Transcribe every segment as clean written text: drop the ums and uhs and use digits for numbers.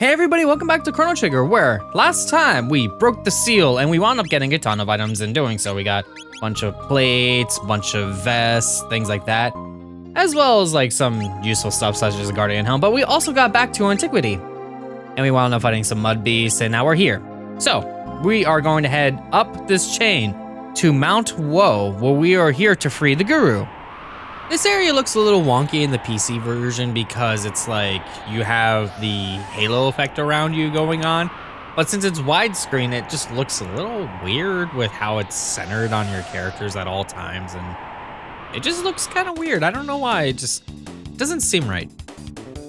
Hey everybody, welcome back to Chrono Trigger, where last time we broke the seal and we wound up getting a ton of items in doing so. We got a bunch of plates, bunch of vests, things like that, as well as like some useful stuff such as a Guardian Helm, but we also got back to Antiquity and we wound up fighting some mud beasts and now we're here. So we are going to head up this chain to Mt Woe, where we are here to free the Guru. This area looks a little wonky in the PC version because it's like you have the halo effect around you going on. But since it's widescreen, it just looks a little weird with how it's centered on your characters at all times. And it just looks kind of weird. I don't know why, it just doesn't seem right.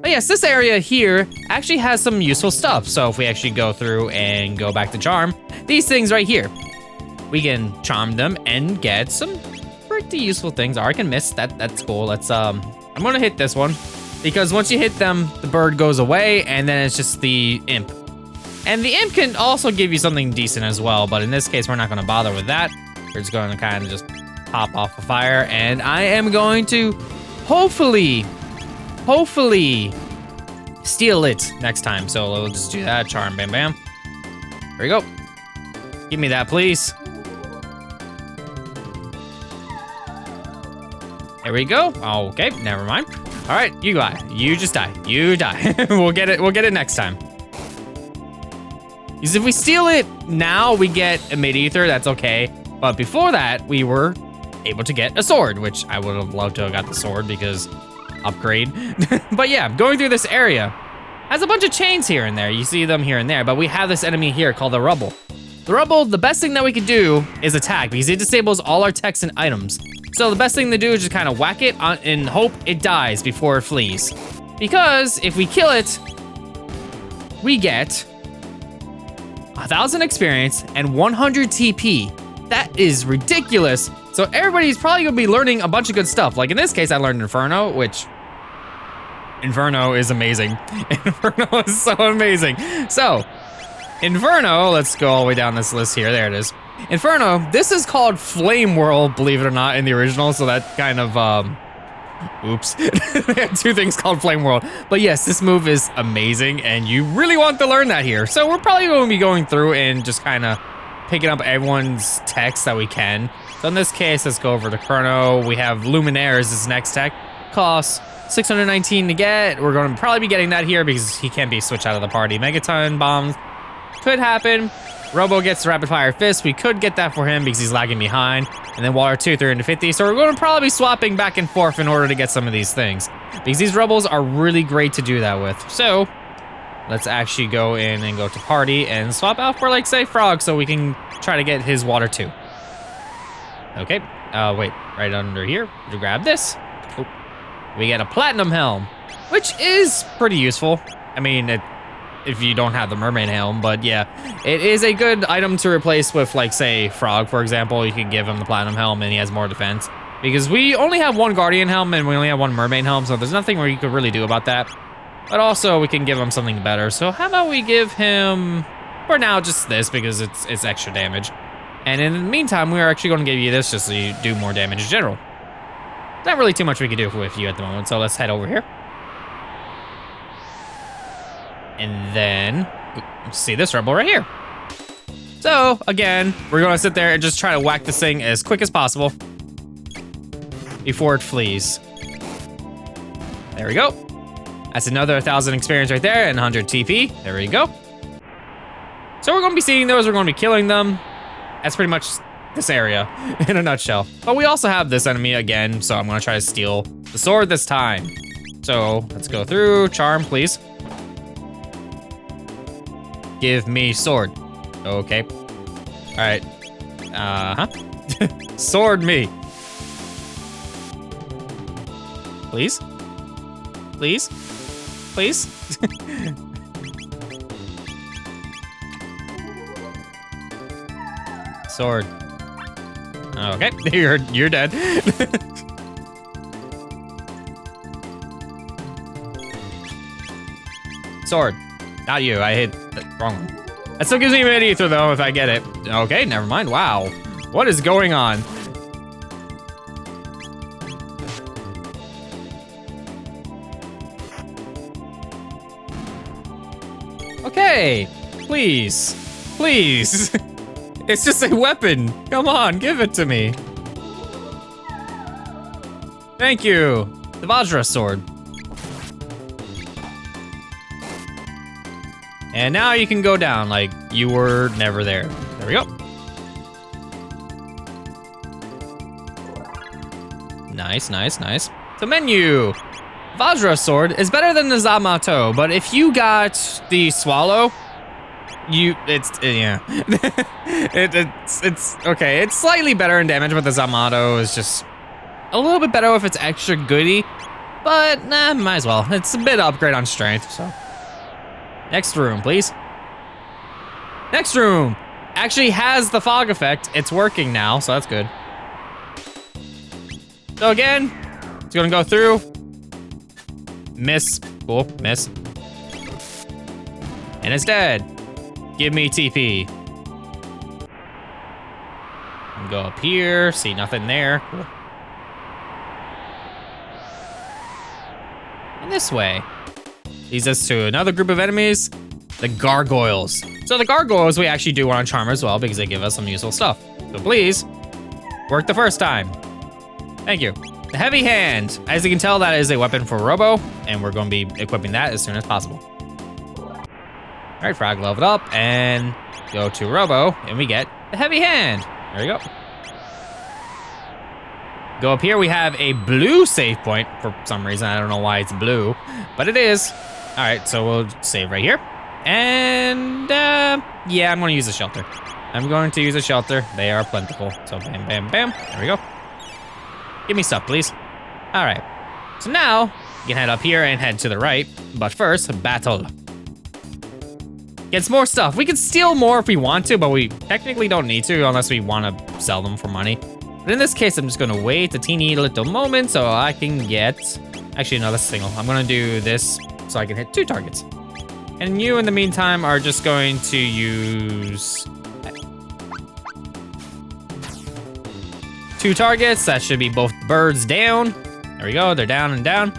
But yes, this area here actually has some useful stuff. So if we actually go through and go back to charm, these things right here, we can charm them and get some pretty useful things. Or I can miss that's cool. Let's I'm gonna hit this one because once you hit them, the bird goes away and then it's just the imp. And the imp can also give you something decent as well, but in this case we're not gonna bother with that. We're just gonna kind of just pop off a fire, and I am going to hopefully steal it next time. So we'll just do that. Charm, bam bam. There we go. Give me that, please. There we go. Okay, never mind. All right, you die. You just die. You die. We'll get it next time. Because if we steal it now, we get a mid-ether. That's okay. But before that, we were able to get a sword, which I would have loved to have got the sword because upgrade. But yeah, going through this area has a bunch of chains here and there. You see them here and there, but we have this enemy here called the Rubble. The Rubble, the best thing that we could do is attack because it disables all our text and items. So the best thing to do is just kind of whack it and hope it dies before it flees. Because if we kill it, we get 1,000 experience and 100 TP. That is ridiculous. So everybody's probably gonna be learning a bunch of good stuff. Like in this case, I learned Inferno, which Inferno is amazing. Inferno is so amazing. So Inferno, let's go all the way down this list here. There it is. Inferno, this is called Flame World, believe it or not, in the original, so that kind of, oops. They had two things called Flame World. But yes, this move is amazing, and you really want to learn that here. So we're probably going to be going through and just kind of picking up everyone's text that we can. So in this case, let's go over to Chrono. We have Luminaire as his next tech. Costs 619 to get. We're going to probably be getting that here because he can't be switched out of the party. Megaton bombs could happen. Robo gets the rapid fire fist. We could get that for him because he's lagging behind. And then water 2, 350. So we're going to probably be swapping back and forth in order to get some of these things because these rebels are really great to do that with. So let's actually go in and go to party and swap out for like say frog so we can try to get his water 2. Okay. Wait, right under here to grab this. Oh, we get a platinum helm, which is pretty useful. I mean, if you don't have the mermaid helm, but yeah, it is a good item to replace with like say frog, for example. You can give him the platinum helm and he has more defense because we only have one guardian helm and we only have one mermaid helm, so there's nothing where you could really do about that. But also we can give him something better. So how about we give him for now just this because it's extra damage, and in the meantime we're actually going to give you this just so you do more damage in general. Not really too much we can do with you at the moment, so let's head over here. And then, see this rebel right here. So, again, we're gonna sit there and just try to whack this thing as quick as possible before it flees. There we go. That's another 1,000 experience right there and 100 TP. There we go. So we're gonna be seeing those, we're gonna be killing them. That's pretty much this area in a nutshell. But we also have this enemy again, so I'm gonna try to steal the sword this time. So, let's go through, charm, please. Give me sword. Okay. All right. Sword me. Please? Please? Please? Sword. Okay, you're dead. Sword. Not you, I hit the wrong one. That still gives me mid-ether though if I get it. Okay, never mind, wow. What is going on? Okay, please, please. It's just a weapon. Come on, give it to me. Thank you. The Vajra sword. And now you can go down like you were never there. There we go. Nice, nice, nice. So menu. Vajra sword is better than the Zamato, but if you got the swallow, it's okay. It's slightly better in damage, but the Zamato is just a little bit better if it's extra goody. But nah, might as well. It's a bit upgrade on strength. So next room, please. Next room actually has the fog effect. It's working now, so that's good. So again, it's gonna go through. Miss. Cool, miss. And it's dead. Give me TP. And go up here, see nothing there. Cool. And this way leads us to another group of enemies, the Gargoyles. So the Gargoyles we actually do want to charm as well because they give us some useful stuff. So please, work the first time. Thank you. The Heavy Hand. As you can tell, that is a weapon for Robo, and we're going to be equipping that as soon as possible. All right, Frog leveled up, and go to Robo, and we get the Heavy Hand. There you go. Go up here, we have a blue save point for some reason. I don't know why it's blue, but it is. All right, so we'll save right here. And yeah, I'm gonna use a shelter. I'm going to use a shelter. They are plentiful. So bam, bam, bam, there we go. Give me stuff, please. All right, so now you can head up here and head to the right. But first, battle. Get some more stuff. We can steal more if we want to, but we technically don't need to unless we want to sell them for money. But in this case, I'm just gonna wait a teeny little moment so I can get, actually no, that's single. I'm gonna do this so I can hit 2 targets. And you in the meantime are just going to use 2 targets. That should be both birds down. There we go, they're down and down.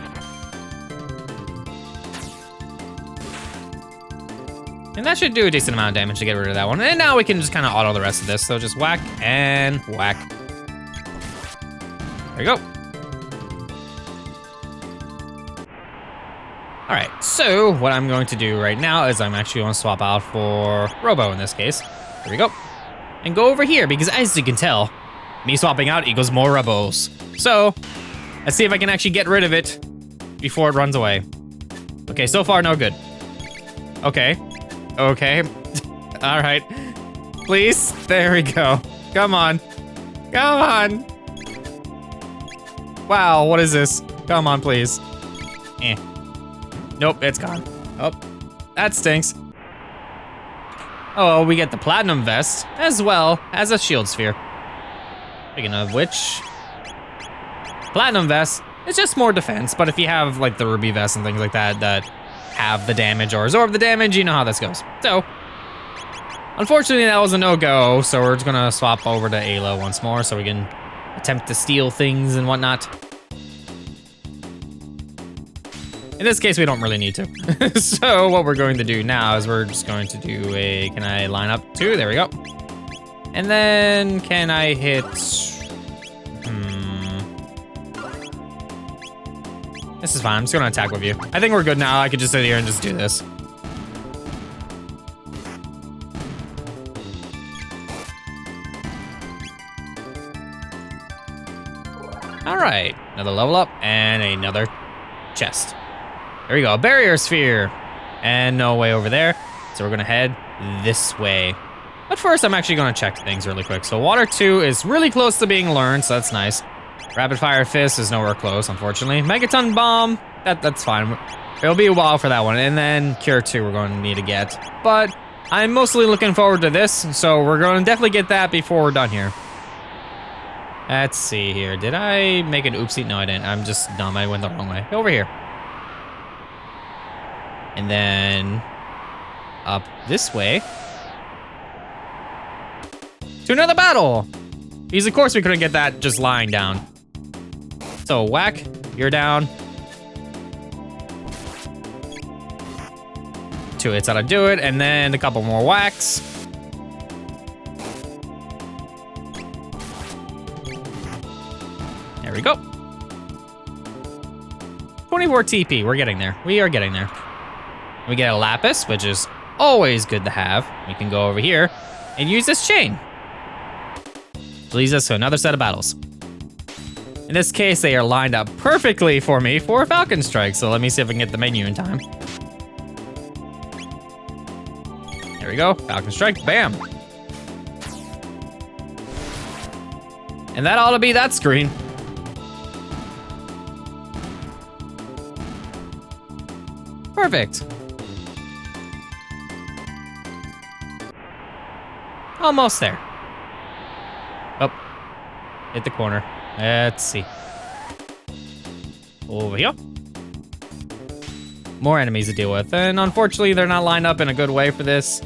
And that should do a decent amount of damage to get rid of that one. And now we can just kind of auto the rest of this. So just whack and whack. There you go. All right, so what I'm going to do right now is I'm actually going to swap out for Robo in this case. There we go. And go over here because as you can tell, me swapping out equals more Robos. So let's see if I can actually get rid of it before it runs away. Okay, so far no good. Okay. Okay. All right. Please. There we go. Come on. Come on. Wow, what is this? Come on, please. Eh. Nope, it's gone. Oh, that stinks. Oh, we get the platinum vest as well as a shield sphere. Speaking of which, platinum vest, it's just more defense, but if you have like the ruby vest and things like that that have the damage or absorb the damage, you know how this goes. So, unfortunately that was a no-go, so we're just gonna swap over to Ayla once more so we can attempt to steal things and whatnot. In this case, we don't really need to. So what we're going to do now is we're just going to do a, can I line up 2? There we go. And then can I hit, This is fine, I'm just gonna attack with you. I think we're good now. I could just sit here and just do this. All right, another level up and another chest. There we go, barrier sphere. And no way over there. So we're gonna head this way. But first, I'm actually gonna check things really quick. So water 2 is really close to being learned, so that's nice. Rapid fire fist is nowhere close, unfortunately. Megaton bomb, that's fine. It'll be a while for that one. And then cure 2 we're going to need to get. But I'm mostly looking forward to this, so we're going to definitely get that before we're done here. Let's see here. Did I make an oopsie? No, I didn't. I'm just dumb. I went the wrong way. Over here. And then up this way to another battle. Because of course we couldn't get that just lying down. So whack, you're down. 2 hits that'll do it, and then a couple more whacks. There we go. 24 TP, we're getting there. We are getting there. We get a lapis, which is always good to have. We can go over here and use this chain. Which leads us to another set of battles. In this case, they are lined up perfectly for me for Falcon Strike, so let me see if I can get the menu in time. There we go, Falcon Strike, bam. And that ought to be that screen. Perfect. Almost there. Oh, hit the corner. Let's see. Over here. More enemies to deal with, and unfortunately they're not lined up in a good way for this.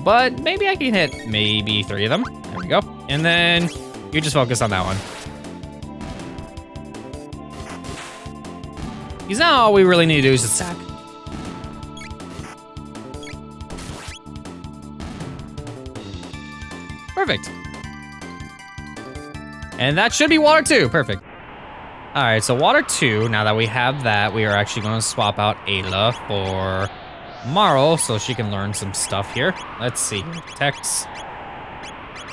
But maybe I can hit maybe 3 of them. There we go. And then you just focus on that one. Because now all we really need to do is attack. Perfect. And that should be water 2, perfect. All right, so water 2, now that we have that, we are actually gonna swap out Ayla for Marl so she can learn some stuff here. Let's see, Tex.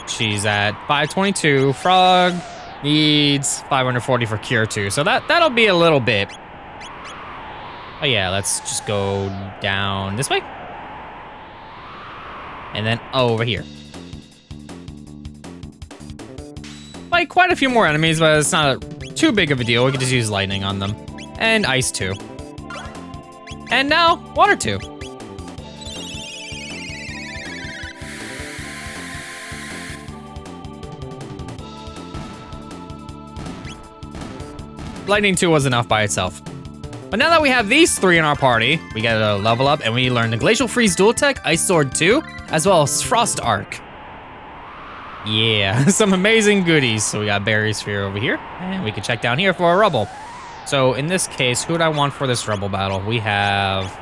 She's at 522, Frog needs 540 for Cure 2, so that'll be a little bit. Oh yeah, let's just go down this way. And then over here. Fight quite a few more enemies, but it's not too big of a deal. We can just use lightning on them. And ice 2. And now, water 2. Lightning 2 was enough by itself. But now that we have these 3 in our party, we get a level up and we learn the Glacial Freeze Dual Tech, Ice Sword 2, as well as Frost Arc. Yeah, some amazing goodies. So we got Berry Sphere over here, and we can check down here for a Rubble. So in this case, who do I want for this Rubble battle? We have...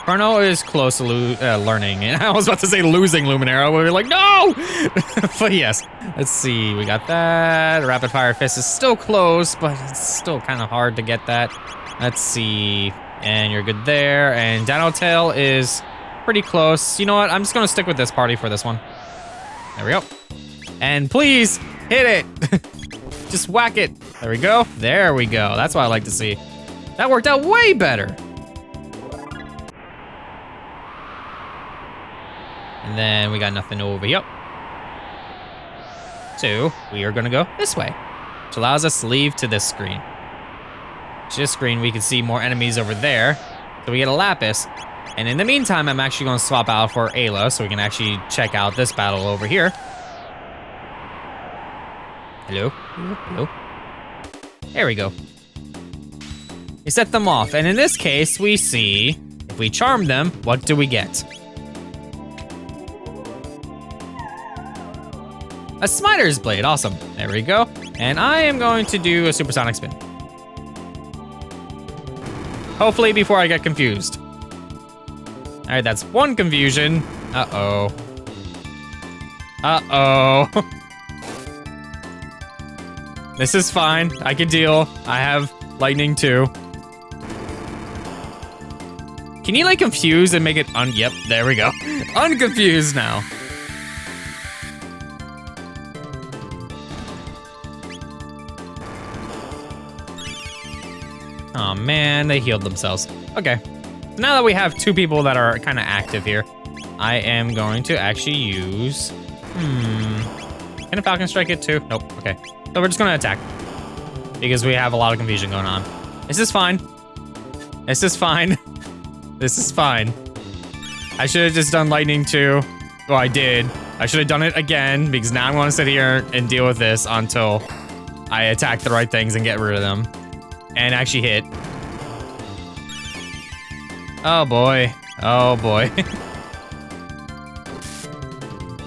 Chrono is close to learning, and I was about to say losing Luminaire, we were like, no! But yes, let's see, we got that. Rapid Fire Fist is still close, but it's still kind of hard to get that. Let's see, and you're good there, and Dino Tail is pretty close. You know what, I'm just gonna stick with this party for this one. There we go. And please, hit it. Just whack it. There we go. There we go. That's what I like to see. That worked out way better. And then we got nothing over here. So we are gonna go this way, which allows us to leave to this screen. This screen, we can see more enemies over there. So we get a Lapis. And in the meantime, I'm actually gonna swap out for Ayla so we can actually check out this battle over here. Hello, hello, hello. There we go. We set them off, and in this case, we see, if we charm them, what do we get? A Smiter's Blade, awesome. There we go. And I am going to do a Supersonic Spin. Hopefully before I get confused. All right, that's one confusion. Uh-oh. Uh-oh. This is fine, I can deal. I have lightning too. Can you like confuse and make it yep, there we go. Unconfused now. Oh man, they healed themselves. Okay. Now that we have 2 people that are kind of active here, I am going to actually use... Can a Falcon Strike it too? Nope, okay. So we're just gonna attack. Because we have a lot of confusion going on. This is fine. This is fine. This is fine. I should have just done lightning too. Well, I did. I should have done it again, because now I'm gonna sit here and deal with this until I attack the right things and get rid of them. And actually hit. Oh boy. Oh boy.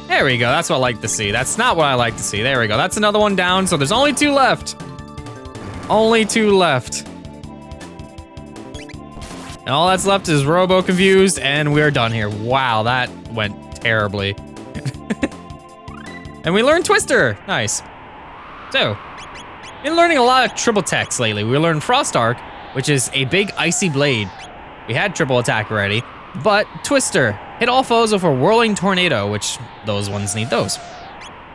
There we go. That's what I like to see. That's not what I like to see. There we go. That's another one down. So there's only 2 left. Only 2 left. And all that's left is Robo Confused, and we're done here. Wow, that went terribly. And we learned Twister. Nice. So, been learning a lot of triple techs lately. We learned Frost Arc, which is a big icy blade. We had triple attack already, but Twister. Hit all foes with a whirling tornado, which those ones need those.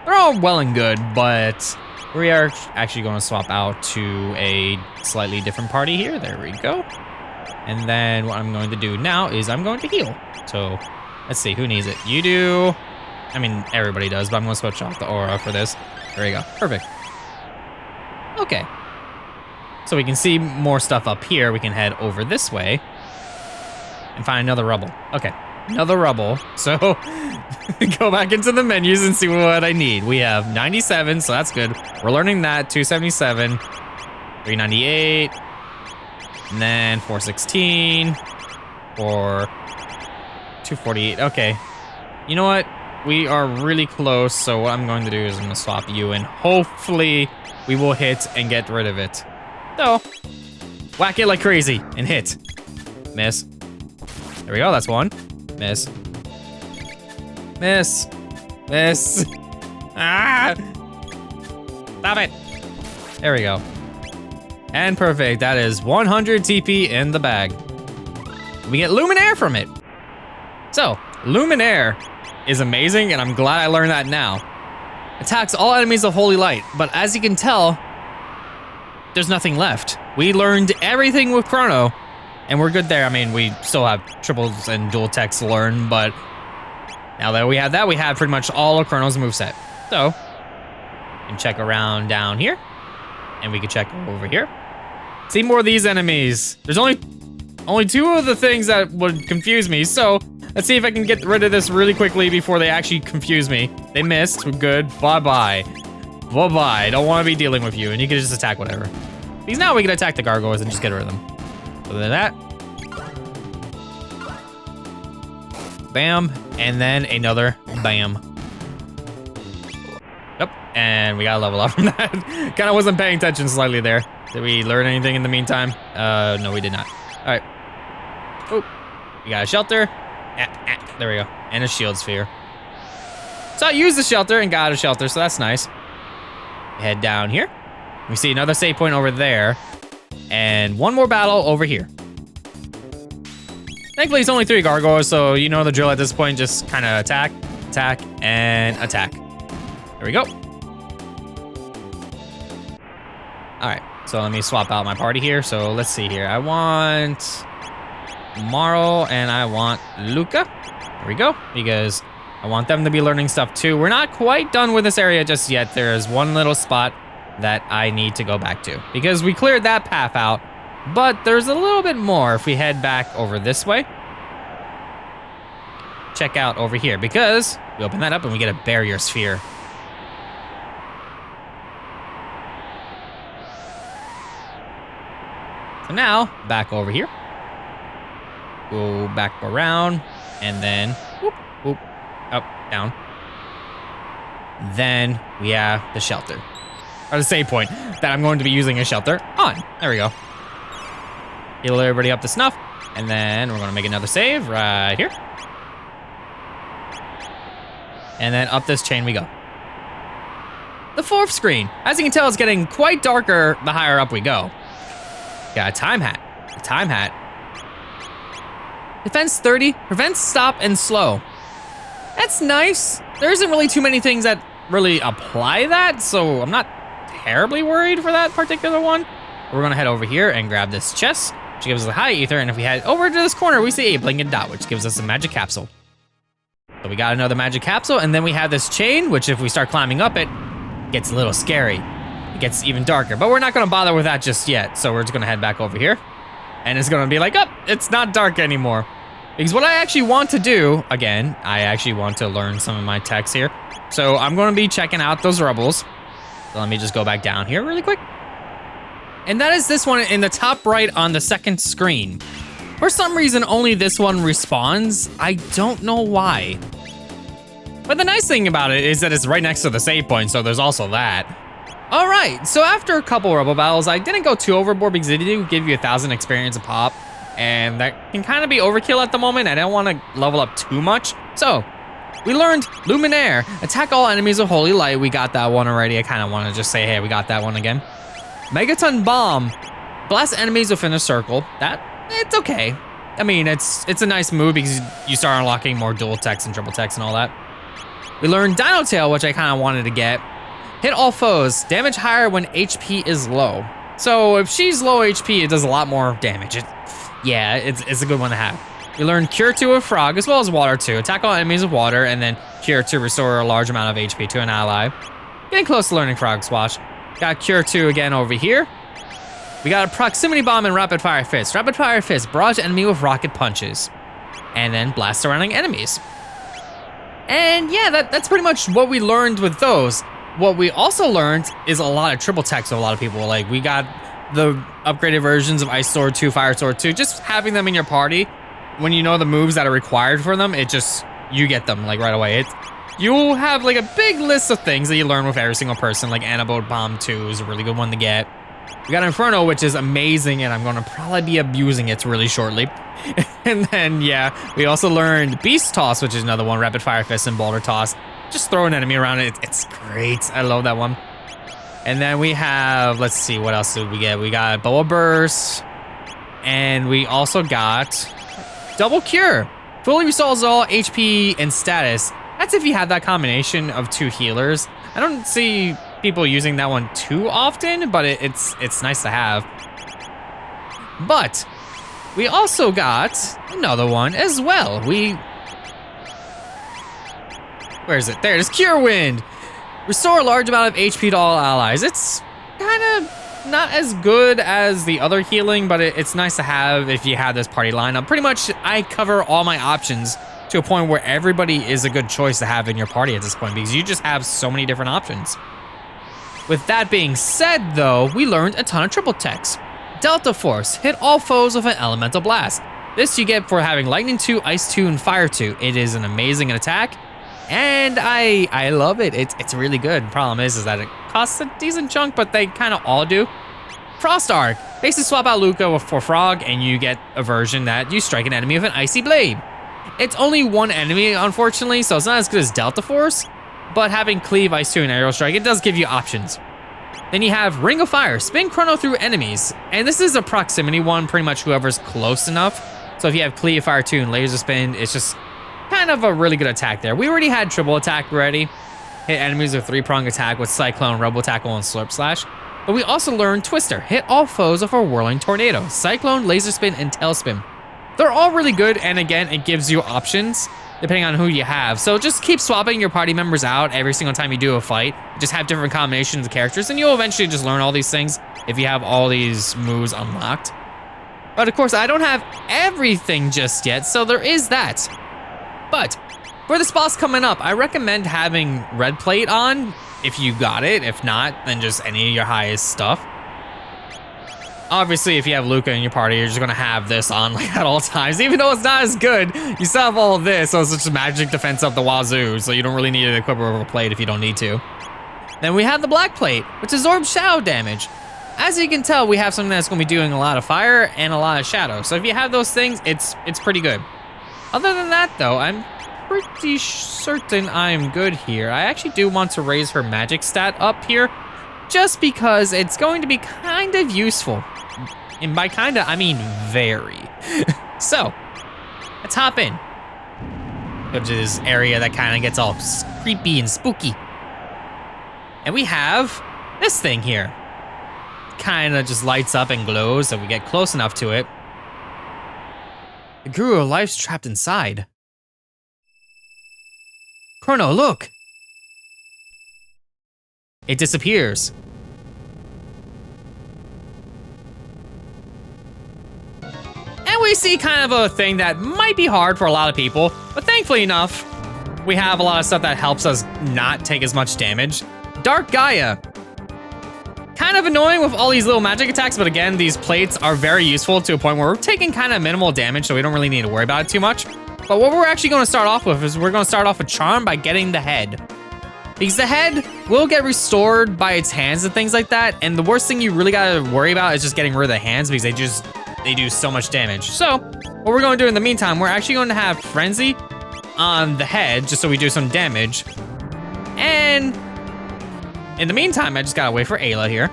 They're all well and good, but we are actually going to swap out to a slightly different party here. There we go. And then what I'm going to do now is I'm going to heal. So let's see, who needs it? You do. I mean, everybody does, but I'm gonna switch off the aura for this. There you go, perfect. Okay. So we can see more stuff up here. We can head over this way and find another rubble. Okay, another rubble. So go back into the menus and see what I need. We have 97, so that's good. We're learning that, 277, 398, and then 416, or 248, okay. You know what? We are really close, so what I'm going to do is I'm gonna swap you and hopefully we will hit and get rid of it. So, whack it like crazy and hit. Miss. There we go, that's one. Miss. Miss. Miss. Ah! Stop it. There we go. And perfect, that is 100 TP in the bag. We get Luminaire from it. So, Luminaire is amazing, and I'm glad I learned that now. Attacks all enemies of holy light, but as you can tell, there's nothing left. We learned everything with Chrono, and we're good there. I mean, we still have triples and dual techs to learn, but now that we have that, we have pretty much all of Chrono's moveset. So, we can check around down here, and we can check over here. See more of these enemies. There's only two of the things that would confuse me, so let's see if I can get rid of this really quickly before they actually confuse me. They missed, we're good, bye-bye. Bye-bye, don't wanna be dealing with you, and you can just attack whatever. Because now we can attack the gargoyles and just get rid of them. Other than that. Bam, and then another bam. Yep, and we got a level up from that. Kinda wasn't paying attention slightly there. Did we learn anything in the meantime? No, we did not. All right. Oh, we got a shelter. There we go, and a shield sphere. So I used the shelter and got a shelter, so that's nice. Head down here. We see another save point over there, and one more battle over here. Thankfully, it's only 3 gargoyles, so you know the drill at this point. Just kind of attack, attack, and attack. There we go. All right, so let me swap out my party here. So let's see here. I want Maro and I want Luca. There we go, because I want them to be learning stuff too. We're not quite done with this area just yet. There is one little spot that I need to go back to because we cleared that path out, but there's a little bit more if we head back over this way. Check out over here because we open that up and we get a barrier sphere. So now, back over here. Go back around, and then whoop, whoop, up, down. Then we have the shelter. Or the save point that I'm going to be using a shelter on. There we go. Heal everybody up to snuff, and then we're gonna make another save right here. And then up this chain we go. The 4th screen. As you can tell, it's getting quite darker the higher up we go. Got a time hat. A time hat. Defense 30, prevents stop and slow. That's nice. There isn't really too many things that really apply that, so I'm not terribly worried for that particular one. We're gonna head over here and grab this chest, which gives us a high ether, and if we head over to this corner, we see a blinking dot, which gives us a magic capsule. So we got another magic capsule, and then we have this chain, which if we start climbing up it, gets a little scary. It gets even darker, but we're not gonna bother with that just yet, so we're just gonna head back over here. And it's gonna be like, oh, it's not dark anymore. Because what I actually want to do, again, I actually want to learn some of my techs here. So I'm gonna be checking out those rubbles. So let me just go back down here really quick. And that is this one in the top right on the 2nd screen. For some reason, only this one respawns. I don't know why. But the nice thing about it is that it's right next to the save point, so there's also that. All right, so after a couple rubble battles, I didn't go too overboard because they do give you 1,000 experience a pop. and that can kind of be overkill at the moment. I don't want to level up too much. So, we learned Luminaire, attack all enemies with holy light. We got that one already. I kind of want to just say, hey, we got that one again. Megaton Bomb, blast enemies within a circle. It's okay. I mean, it's a nice move because you start unlocking more dual attacks and triple attacks and all that. We learned Dino Tail, which I kind of wanted to get. Hit all foes, damage higher when HP is low. So if she's low HP, it does a lot more damage. It's a good one to have. We learned Cure 2 with Frog, as well as Water 2. Attack all enemies with water, and then Cure 2 restore a large amount of HP to an ally. Getting close to learning Frog Swash. Got Cure 2 again over here. We got a Proximity Bomb and Rapid Fire Fist. Rapid Fire Fist, barrage enemy with rocket punches. And then blast surrounding enemies. And yeah, that's pretty much what we learned with those. What we also learned is a lot of triple attacks with a lot of people. Like, we got the upgraded versions of Ice Sword 2, Fire Sword 2. Just having them in your party, when you know the moves that are required for them, you get them like right away. You'll have like a big list of things that you learn with every single person. Like Antidote Bomb 2 is a really good one to get. We got Inferno, which is amazing, and I'm gonna probably be abusing it really shortly. And then, yeah, we also learned Beast Toss, which is another one, Rapid Fire Fist and Boulder Toss. Just throw an enemy around it, it's great. I love that one. And then we have, let's see, what else did we get? We got Boa Burst, and we also got Double Cure. Fully restores all HP and status. That's if you have that combination of two healers. I don't see people using that one too often, but it's nice to have. But we also got another one as well. Where is it? There it is, Cure Wind. Restore a large amount of HP to all allies. It's kind of not as good as the other healing, but it's nice to have if you have this party lineup. Pretty much, I cover all my options to a point where everybody is a good choice to have in your party at this point because you just have so many different options. With that being said, though, we learned a ton of triple techs. Delta Force, hit all foes with an Elemental Blast. This you get for having Lightning 2, Ice 2, and Fire 2. It is an amazing attack, and I love it. It's really good. Problem is that it costs a decent chunk, but they kind of all do. Frost Arc, basically swap out Luca for Frog, and you get a version that you strike an enemy with an Icy Blade. It's only one enemy, unfortunately, so it's not as good as Delta Force, but having Cleave, Ice 2, and Aerial Strike, it does give you options. Then you have Ring of Fire, spin Chrono through enemies, and this is a proximity one, pretty much whoever's close enough. So if you have Cleave, Fire 2, and Laser Spin, it's just kind of a really good attack there. We already had Triple Attack ready, hit enemies with 3-prong attack with Cyclone, Robo Tackle, and Slurp Slash. But we also learned Twister, hit all foes with a Whirling Tornado, Cyclone, Laser Spin, and Tailspin. They're all really good, and again, it gives you options depending on who you have. So just keep swapping your party members out every single time you do a fight. Just have different combinations of characters, and you'll eventually just learn all these things if you have all these moves unlocked. But of course, I don't have everything just yet, so there is that. But for this boss coming up, I recommend having Red Plate on if you got it. If not, then just any of your highest stuff. Obviously, if you have Luca in your party, you're just gonna have this on like at all times. Even though it's not as good, you still have all of this, so it's just magic defense up the wazoo, so you don't really need to equip a plate if you don't need to. Then we have the Black Plate, which absorbs shadow damage. As you can tell, we have something that's gonna be doing a lot of fire and a lot of shadow. So if you have those things, it's pretty good. Other than that though, I'm pretty certain I'm good here. I actually do want to raise her magic stat up here, just because it's going to be kind of useful. And by kinda, I mean very. So, let's hop in. Go to this area that kind of gets all creepy and spooky. And we have this thing here. Kind of just lights up and glows, so we get close enough to it. The Guru of Life's trapped inside. Chrono, look! It disappears. And we see kind of a thing that might be hard for a lot of people, but thankfully enough, we have a lot of stuff that helps us not take as much damage. Dark Gaia. Kind of annoying with all these little magic attacks, but again, these plates are very useful to a point where we're taking kind of minimal damage, so we don't really need to worry about it too much. But what we're actually going to start off with is we're going to start off with Charm by getting the head. Because the head will get restored by its hands and things like that, and the worst thing you really got to worry about is just getting rid of the hands because they just they do so much damage. So, what we're going to do in the meantime, we're actually going to have Frenzy on the head, just so we do some damage. And in the meantime, I just gotta wait for Ayla here.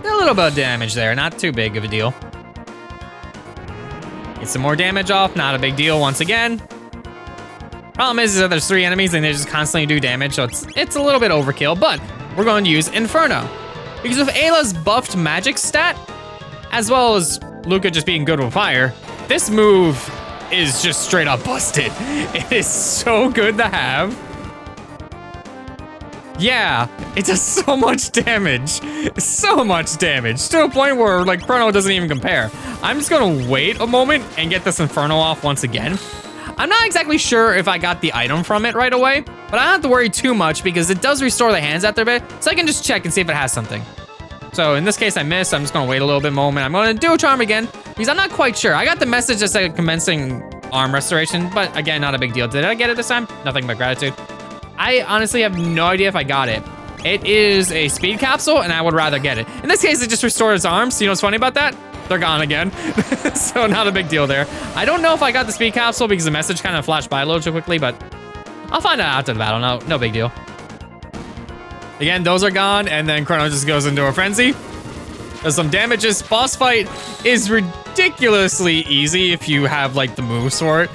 A little bit of damage there, not too big of a deal. Get some more damage off, not a big deal once again. Problem is that there's 3 enemies and they just constantly do damage, so it's a little bit overkill, but we're going to use Inferno. Because with Ayla's buffed magic stat, as well as Luca just being good with fire, this move is just straight up busted. It is so good to have. Yeah, it does so much damage. So much damage. To a point where, like, Chrono doesn't even compare. I'm just gonna wait a moment and get this Inferno off once again. I'm not exactly sure if I got the item from it right away, but I don't have to worry too much because it does restore the hands after a bit, so I can just check and see if it has something. So in this case, I missed. I'm just gonna wait a little bit moment. I'm gonna do a charm again because I'm not quite sure. I got the message that said commencing arm restoration, but again, not a big deal. Did I get it this time? Nothing but gratitude. I honestly have no idea if I got it. It is a speed capsule, and I would rather get it. In this case, it just restored his arms. You know what's funny about that? They're gone again. So not a big deal there. I don't know if I got the speed capsule because the message kind of flashed by a little too quickly, but I'll find out after the battle. No big deal. Again, those are gone, and then Chrono just goes into a frenzy. Does some damages. Boss fight is ridiculously easy if you have like the moves for it.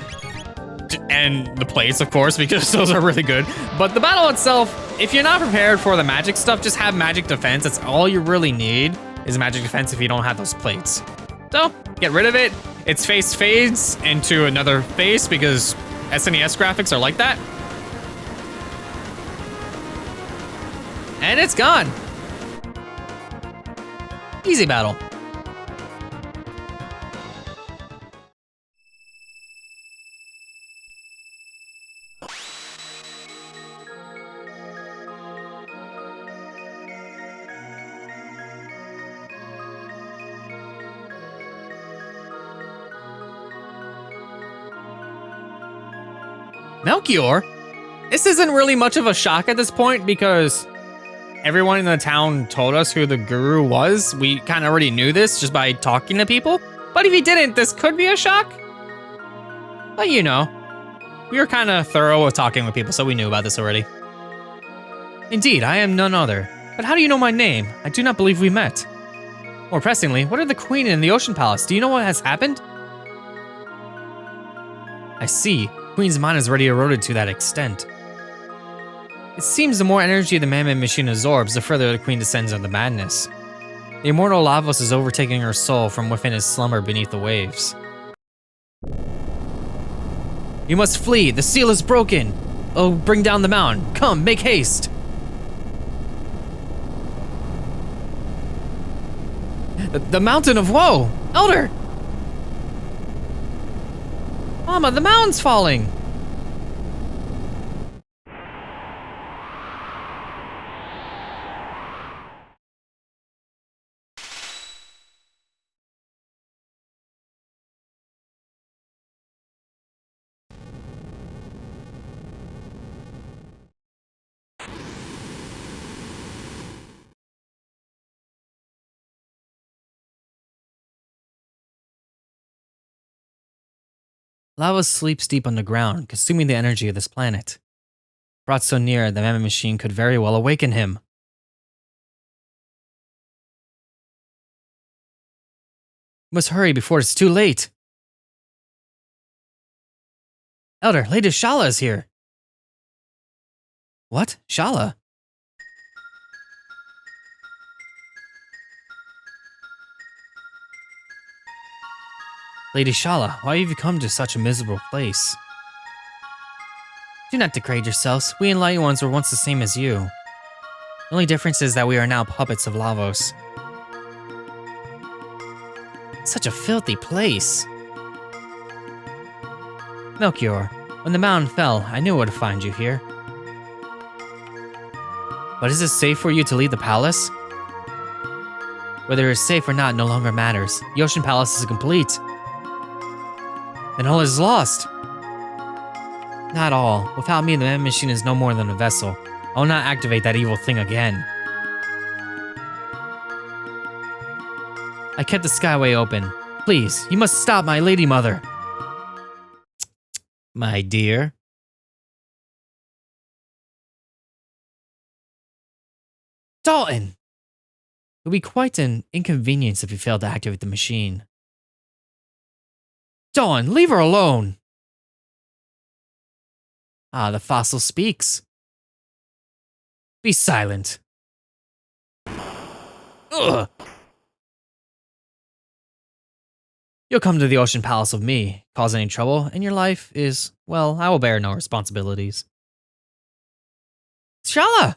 And the plates, of course, because those are really good. But the battle itself, if you're not prepared for the magic stuff, just have magic defense. That's all you really need is magic defense if you don't have those plates. So, get rid of it. Its face fades into another face because SNES graphics are like that. And it's gone. Easy battle. Melchior? This isn't really much of a shock at this point because everyone in the town told us who the guru was. We kind of already knew this just by talking to people. But if he didn't, this could be a shock. But you know, we were kind of thorough with talking with people, so we knew about this already. Indeed, I am none other. But how do you know my name? I do not believe we met. More pressingly, what are the Queen and the Ocean Palace? Do you know what has happened? I see. Queen's mind is already eroded to that extent. It seems the more energy the man-made machine absorbs, the further the Queen descends into madness. The immortal Lavos is overtaking her soul from within his slumber beneath the waves. You must flee, the seal is broken! Oh, bring down the mountain. Come, make haste! The mountain of woe! Elder! Mama, the mountain's falling! Lava sleeps deep underground, consuming the energy of this planet. Brought so near, the mammoth machine could very well awaken him. We must hurry before it's too late. Elder, Lady Shala is here. What? Shala? Lady Shala, why have you come to such a miserable place? Do not degrade yourselves. We Enlightened Ones were once the same as you. The only difference is that we are now puppets of Lavos. Such a filthy place. Melchior, when the mountain fell, I knew where to find you here. But is it safe for you to leave the palace? Whether it's safe or not no longer matters. The Ocean Palace is complete. Then all is lost. Not all. Without me, the man machine is no more than a vessel. I will not activate that evil thing again. I kept the skyway open. Please, you must stop my lady mother. My dear. Dalton! It would be quite an inconvenience if you failed to activate the machine. Dawn, leave her alone! Ah, the fossil speaks. Be silent. Ugh. You'll come to the Ocean Palace with me, cause any trouble, and your life is, well, I will bear no responsibilities. Shala!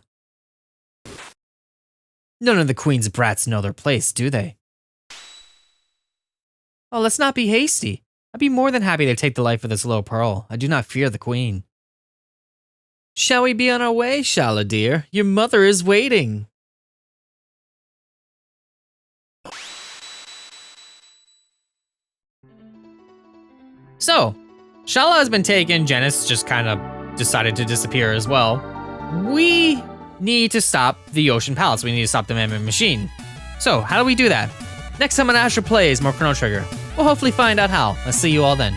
None of the Queen's brats know their place, do they? Oh, let's not be hasty. I'd be more than happy to take the life of this little pearl. I do not fear the Queen. Shall we be on our way, Shala dear? Your mother is waiting. So, Shala has been taken. Janice just kind of decided to disappear as well. We need to stop the Ocean Palace. We need to stop the man-made machine. So, how do we do that? Next time on Azure Plays, more Chrono Trigger. We'll hopefully find out how. I'll see you all then.